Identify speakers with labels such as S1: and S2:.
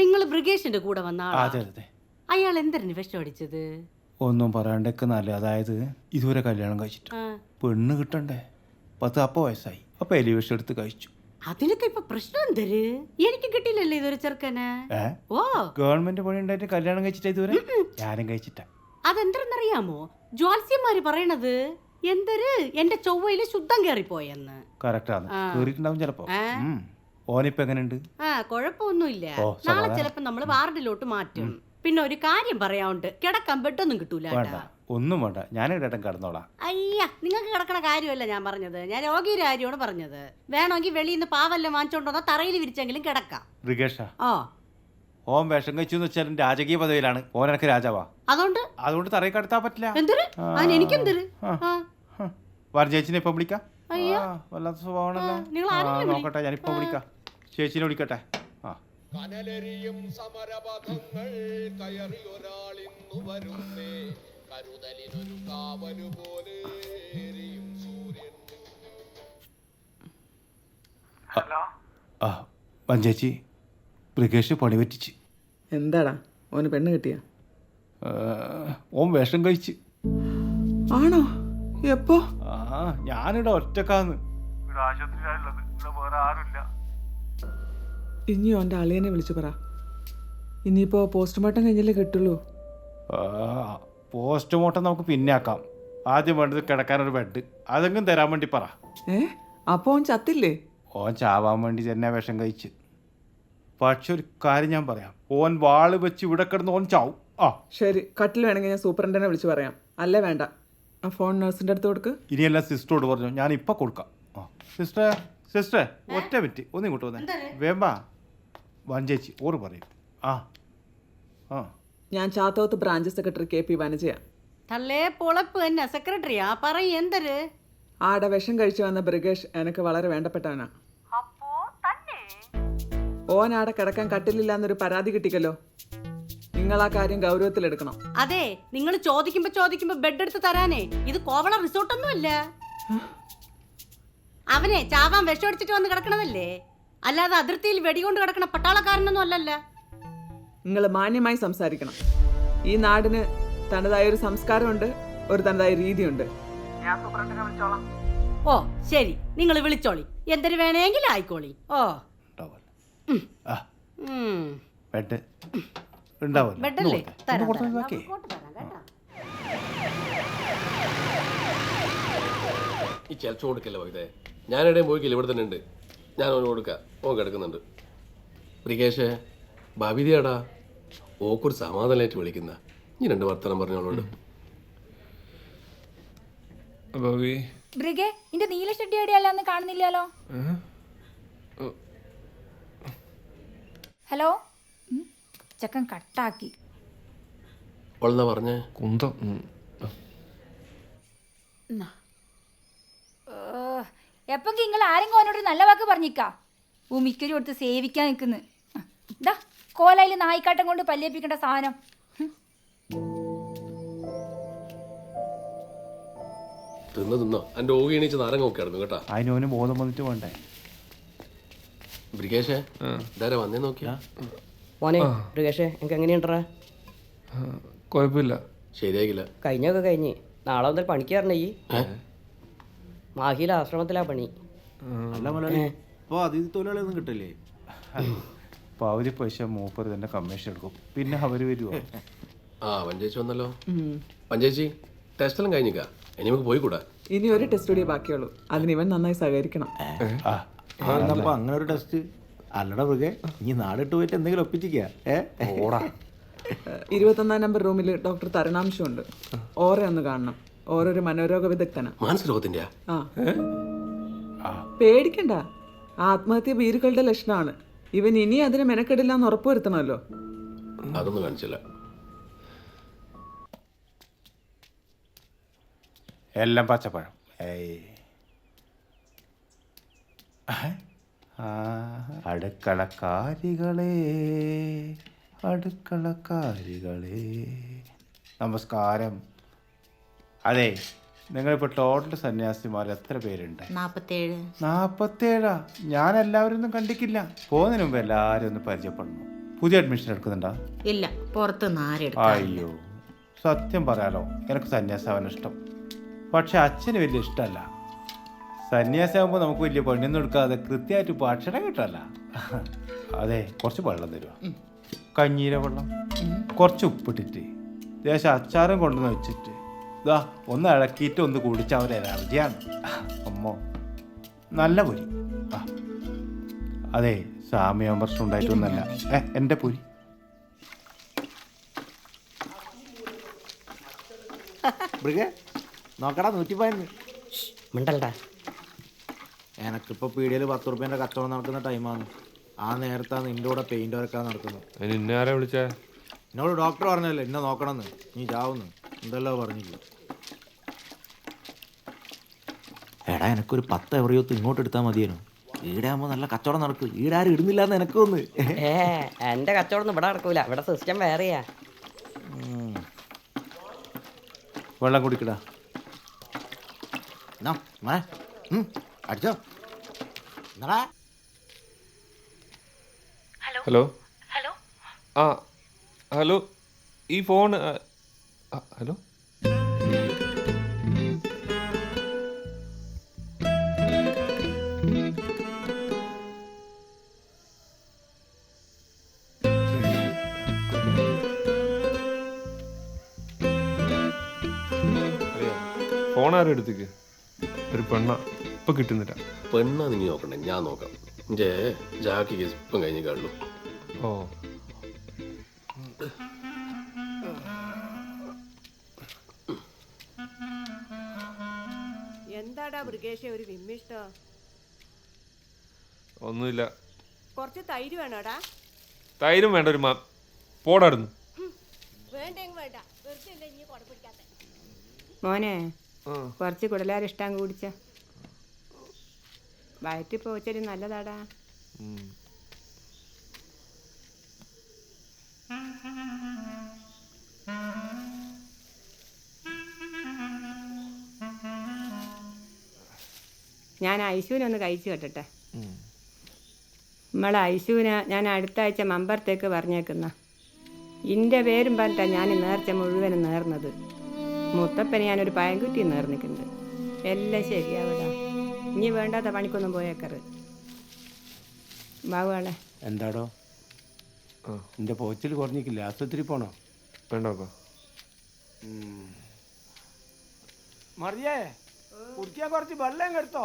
S1: നിങ്ങൾ ബ്രിഗേഷിന്റെ കൂടെ വന്ന ആളാ?
S2: അതെ അതെ.
S1: അയാൾ എന്തിനു വിഷം അടിച്ചത്?
S2: ഒന്നും പറയാണ്ടൊക്കെ നല്ല. അതായത് ഇതുവരെ കല്യാണം കഴിച്ചിട്ട് പെണ്ണ് കിട്ടണ്ടേ, 10 വയസ്സായി. അപ്പൊ എലി വിഷം എടുത്ത് കഴിച്ചു.
S1: അതിനൊക്കെ ഇപ്പൊ പ്രശ്നം എന്തര്? എനിക്ക് കിട്ടിയില്ലല്ലേ ഇതൊരു ചെറുക്കന്. ഓ,
S2: ഗവൺമെന്റ് പണി ഉണ്ടായിട്ട് കല്യാണം കഴിച്ചിട്ട് ഇതുവരെ ഞാനും കഴിച്ചിട്ടാ.
S1: അതെന്തരെന്നറിയാമോ? ജ്വാത്സ്യന്മാര് പറയണത് എന്തര് എന്റെ ചൊവ്വയില് ശുദ്ധം കേറിപ്പോയെന്ന്.
S2: കറക്റ്റാണ്, കേറിയിട്ടുണ്ടാവും ചിലപ്പോ. ഓനിപ്പോ എങ്ങനെയുണ്ട്?
S1: കൊഴപ്പൊന്നുമില്ല. നാളെ ചിലപ്പോ നമ്മള് വാർഡിലോട്ട് മാറ്റും. പിന്നെ ഒരു കാര്യം പറയാനുണ്ട്, കിടക്കാൻ ബെഡൊന്നും കിട്ടൂല.
S2: ഒന്നും വേണ്ട, ഞാൻ ഇടം കിടന്നോളാം.
S1: അയ്യ, നിങ്ങൾക്ക് കിടക്കണ കാര്യമല്ല ഞാൻ പറഞ്ഞത്, ഞാൻ രോഗിയുടെ കാര്യമാണ് പറഞ്ഞത്. വേണമെങ്കിൽ വെളിയിൽ നിന്ന് പാവെല്ലാം വാങ്ങിച്ചോണ്ടോ തറയിൽ വിരിച്ചെങ്കിലും കിടക്കാം.
S2: ഓൻ വിഷം കഴിച്ചു എന്ന് വെച്ചാൽ രാജകീയ പദവിയിലാണ്. ഓൻ എനിക്ക് രാജാവാ. അതുകൊണ്ട് തറയിൽ കടത്താൻ പറ്റില്ല.
S1: എനിക്കെന്തര്?
S2: ചേച്ചിനെ ഇപ്പൊ വിളിക്കാം. വല്ലാത്ത സ്വഭാവമാണല്ലോ. നോക്കട്ടെ, ഞാനിപ്പോ വിളിക്കാം. ചേച്ചിനെ വിളിക്കട്ടെ. കനലെരിയും സമരപഥങ്ങൾ കയറി ഒരാളിന്നു വരുന്നേ, കരുതലിനൊരു കാവലു പോലെ എരിയും സൂര്യൻ. ചേച്ചി, ബ്രിഗേഷ് പണി പറ്റിച്ച്.
S3: എന്താടാ, ഓന് പെണ്ണ് കിട്ടിയ?
S2: ഓൻ വിഷം കഴിച്ച്.
S3: ആണോ? എപ്പോ?
S2: ഞാനിവിടെ ഒറ്റക്കാന്ന്.
S3: ഇനി ഓൻ്റെ അളിയനെ വിളിച്ചു പറ. ഇനിയിപ്പോ പോസ്റ്റ്മോർട്ടം കഴിഞ്ഞല്ലേ കിട്ടുള്ളൂ.
S2: പോസ്റ്റ്മോർട്ടം നമുക്ക് പിന്നെ ആക്കാം. ആദ്യം വേണ്ടത് കിടക്കാനൊരു ബെഡ്. അതെങ്കിലും തരാൻ വേണ്ടി പറ.
S3: അപ്പൊ ഓൻ ചത്തില്ലേ?
S2: ഓൻ ചാവാൻ വേണ്ടി തന്നെ വിഷം കഴിച്ച്. പക്ഷെ ഒരു കാര്യം ഞാൻ പറയാം, ഓൻ വാള് വെച്ച് ഇവിടെ കിടന്ന് ഓൻ ചാവും.
S3: ശരി, കട്ടിൽ വേണമെങ്കിൽ ഞാൻ സൂപ്രണ്ടനെ വിളിച്ച് പറയാം. അല്ലേ വേണ്ട, ആ ഫോൺ നഴ്സിന്റെ അടുത്ത് കൊടുക്ക്.
S2: ഇനിയെല്ലാം സിസ്റ്ററോട് പറഞ്ഞു, ഞാൻ ഇപ്പൊ കൊടുക്കാം. സിസ്റ്റർ ഒറ്റ മിനിറ്റ്, ഒന്നും ഇങ്ങോട്ട് വന്നേ. വേമ്പാ വഞ്ചേച്ചി ഓറ് പറയും.
S3: ഞാൻ ചാത്തോത്ത് ബ്രാഞ്ച് സെക്രട്ടറി KP വനജയാ. ആടെ വിഷം കഴിച്ചു വന്ന ബ്രിഗേഷ് എനിക്ക് വളരെ വേണ്ടപ്പെട്ടവനാ. ഓൻ ആടെ കിടക്കാൻ കട്ടിലില്ലാന്നൊരു പരാതി കിട്ടിക്കല്ലോ. നിങ്ങൾ ആ കാര്യം ഗൗരവത്തിലെടുക്കണം.
S1: അതെ, നിങ്ങൾ ചോദിക്കുമ്പോ ബെഡ് എടുത്ത് തരാനേ. ഇത് കോവള റിസോർട്ടൊന്നും അല്ല. അവനെ ചാവാൻ വിഷം അടിച്ചിട്ട് വന്ന് കിടക്കണതല്ലേ, അല്ലാതെ അതിർത്തിയിൽ വെടികൊണ്ട് കിടക്കണ പട്ടാളക്കാരനൊന്നും അല്ലല്ല.
S3: നിങ്ങൾ മാന്യമായി സംസാരിക്കണം. ഈ നാടിന് തനതായ ഒരു സംസ്കാരമുണ്ട്, ഒരു തനതായ രീതിയുണ്ട്.
S1: ഓ ശരി, നിങ്ങൾ വിളിച്ചോളി, എന്തൊരു വേണമെങ്കിലും ആയിക്കോളി. ബെഡല്ലേ
S4: ഈ ചിലച്ചു കൊടുക്കല്ലേ പോയതേ. ഞാനിടയും പോയിക്കില്ല, ഇവിടെ തന്നെ ഉണ്ട്. ഞാൻ ഓന് കൊടുക്കാം, ഓൻ കിടക്കുന്നുണ്ട്. ബ്രിഗേഷേ, ഭാവിതയാടാ, ഓക്കൊരു സമാധാനമായിട്ട് വിളിക്കുന്ന. ഈ 2 വർത്തമാനം പറഞ്ഞോളോട്.
S5: ബ്രിഗേ, നിന്റെ നീല ഷെഡ്ഡി എവിടെയല്ലാന്ന് കാണുന്നില്ലല്ലോ. ഹലോ, ചക്കൻ കട്ടാക്കി.
S4: ഓളെന്നാ പറഞ്ഞേ? കുന്തം.
S5: എപ്പെങ്കിൽ നിങ്ങൾ ആരെങ്കിലും അവനോട് നല്ല വാക്ക് പറഞ്ഞിക്കാ. ഭൂമിക്കൊരു കൊടുത്ത് സേവിക്കാൻ നിൽക്കുന്നു. ഇതാ കോലയിൽ നായിക്കാട്ടം കൊണ്ട് പല്ലേപ്പിക്കേണ്ട സാധനം.
S4: തിന്നോ എന്റെ ഓകി എണീച്ച് നാരങ്ങ ഒക്കെ കിടന്നു കേട്ടാ.
S2: അതിനോന് ബോധം വന്നിട്ട് വേണ്ടേ.
S4: ബ്രിഗേഷേ, ഇതാരാ വന്നേ നോക്കിയാ?
S6: മോനെ ബ്രിഗേഷേ, എനിക്ക് എങ്ങനെയുണ്ടാ?
S7: കുഴപ്പമില്ല.
S4: ശരിയാകില്ല.
S6: കഴിഞ്ഞൊക്കെ കഴിഞ്ഞ് നാളെ മുതൽ പണിക്ക് തരണേ. ഈ മാഹിയിലെ ആശ്രമത്തിലാ പണി.
S2: തൊഴിലാളിയൊന്നും കിട്ടില്ലേ? പകുതി പൈസ മൂപ്പർ തന്നെ കമ്മീഷൻ എടുക്കും, പിന്നെ അവര് വരുമോ?
S4: പഞ്ചേച്ചി വന്നല്ലോ. പഞ്ചേച്ചി, ടെസ്റ്റ് എല്ലാം കഴിഞ്ഞിക്കാ, ഇനി നമുക്ക് പോയിക്കൂടാ?
S3: ഇനി ഒരു ടെസ്റ്റ് കൂടി ബാക്കിയുള്ളൂ, അതിന് ഇവൻ നന്നായി സഹകരിക്കണം.
S8: അങ്ങനെ ഒരു ടെസ്റ്റ് അല്ലടാ മൃഗേ, ഇനി നാടിട്ട് പോയിട്ട് എന്തെങ്കിലും ഒപ്പിച്ചിക്കാ.
S3: 21 നമ്പർ റൂമിൽ ഡോക്ടർ തരണാംശമുണ്ട്. ഓറെ ഒന്ന് കാണണം. ഓരോരു മനോരോഗ വിദഗ്ധനാ.
S4: മാനസരോഗത്തിന്റെ?
S3: പേടിക്കണ്ട, ആത്മഹത്യ ഭീരുക്കളുടെ ലക്ഷണമാണ്. ഇവൻ ഇനി അതിന് മെനക്കെടില്ല എന്ന് ഉറപ്പുവരുത്തണമല്ലോ.
S4: അതൊന്നും കാണിച്ചില്ല.
S2: എല്ലാം പച്ചപ്പഴം. അടുക്കളക്കാരികളെ നമസ്കാരം. അതെ, നിങ്ങളിപ്പോൾ ടോട്ടൽ സന്യാസിമാർ എത്ര പേരുണ്ട്?
S1: 47.
S2: 47? ഞാൻ എല്ലാവരും ഒന്നും കണ്ടിക്കില്ല. പോകുന്നതിന് മുമ്പ് എല്ലാവരും ഒന്ന് പരിചയപ്പെടണം. പുതിയ അഡ്മിഷൻ എടുക്കുന്നുണ്ടോ?
S9: ഇല്ല, പുറത്തുനിന്ന് ആരെടുക്കും?
S2: അയ്യോ, സത്യം പറയാലോ, എനിക്ക് സന്യാസാവാൻ ഇഷ്ടം. പക്ഷെ അച്ഛന് വലിയ ഇഷ്ടമല്ല. സന്യാസിയാകുമ്പോൾ നമുക്ക് വലിയ പെണ്ണൊന്നും എടുക്കാതെ കൃത്യമായിട്ട് ഭക്ഷണം കിട്ടല്ല. അതെ, കുറച്ച് വെള്ളം തരുമോ? കഞ്ഞീര വെള്ളം, കുറച്ച് ഉപ്പിട്ടിട്ട് ദേശം അച്ചാറും കൊണ്ടുവന്ന് വെച്ചിട്ട് ഇതാ ഒന്ന് ഇളക്കിയിട്ട് ഒന്ന് കുടിച്ചാൽ ഒരു എനർജിയാണ്. അമ്മോ, നല്ല പൊരി. ആ അതെ, സാമ്യം പ്രശ്നം ഉണ്ടായിട്ടൊന്നല്ല. എൻ്റെ പൊരി.
S8: മൃഗേ നോക്കടാ, 115.
S6: മിണ്ടല്ലടാ.
S8: എനക്കിപ്പോൾ പീടിയയിൽ 10 റുപ്യേൻ്റെ കച്ചവടം നടക്കുന്ന ടൈമാണ്. ആ നേരത്താണ് നിൻ്റെ കൂടെ പെയിൻറ് വരക്കാൻ നടക്കുന്നത്.
S7: അതിന് ഇന്നെ ആരാ വിളിച്ചേ?
S8: എന്നോട് ഡോക്ടർ പറഞ്ഞല്ലേ എന്നെ നോക്കണമെന്ന്. നീ ചാവുന്നു എന്തല്ലോ പറഞ്ഞില്ല. എടാ, എനക്കൊരു 10 എവറിയൊത്ത് ഇങ്ങോട്ട് എടുത്താൽ മതിയേനു. ഈടെ ആകുമ്പോൾ നല്ല കച്ചവടം നടക്കും. ഈടെ ആരും ഇടുന്നില്ല എന്ന് എനക്ക് തോന്നുന്നു.
S6: എൻ്റെ കച്ചവടം ഇവിടെ നടക്കൂല. ഇവിടെ സിസ്റ്റം വേറെയാ.
S2: വെള്ളം കുടിക്കടാ.
S8: അടിച്ചോ. എന്നാടാ.
S7: ഹലോ ആ ഹലോ, ഈ ഫോൺ ഹലോ. ഫോൺ ആരും എടുത്തേക്ക്. ഒരു പെണ്ണ ഇപ്പം കിട്ടുന്നില്ല.
S4: പെണ്ണാ നീ നോക്കണ്ടേ, ഞാൻ നോക്കാം. എൻ്റെ ജാക്കി കേസ് ഇപ്പം കഴിഞ്ഞ് കാണുള്ളൂ.
S7: ഓ,
S1: എന്താടാ മൃഗേഷ ഒരു വിമ്മിഷ്ടം?
S7: ഒന്നുമില്ല.
S1: കുറച്ച് തൈര് വേണോടാ?
S7: തൈരും വേണ്ട, ഒരു പോടായിരുന്നു.
S1: വേണ്ടെങ്കിൽ വേണ്ട, വെറുതെ ഇനി കുടപ്പിടിക്കാത്ത.
S10: മോനെ, കുറച്ച് കുടലാരിഷ്ടം കൂടിച്ച വയറ്റിൽ പോച്ചൊരു നല്ലതാടാ. ഞാൻ ഐശുവിനൊന്ന് കഴിച്ചു കേട്ടെ. നമ്മളെ ഐശുവിനെ ഞാൻ അടുത്ത ആഴ്ച മമ്പറത്തേക്ക് പറഞ്ഞേക്കുന്ന. എൻ്റെ പേരും പറഞ്ഞിട്ടാ ഞാൻ നേർച്ച മുഴുവനും നേർന്നത്. മുത്തപ്പന് ഞാനൊരു പയൻകുറ്റി നേർന്നിട്ടുണ്ട്. എല്ലാം ശരിയാവിടാ. ഇനി വേണ്ടാത്ത പണിക്കൊന്നും പോയേക്കറ്. ബാബുവാളെ
S11: എന്താടോ, എൻ്റെ പോച്ചിൽ കുറഞ്ഞിക്കില്ല, ആശുപത്രി പോണോ?
S7: വേണ്ടോപ്പാ.
S11: മറിയേ, കുടിക്കാൻ കുറച്ച് വെള്ളം എടുത്തോ.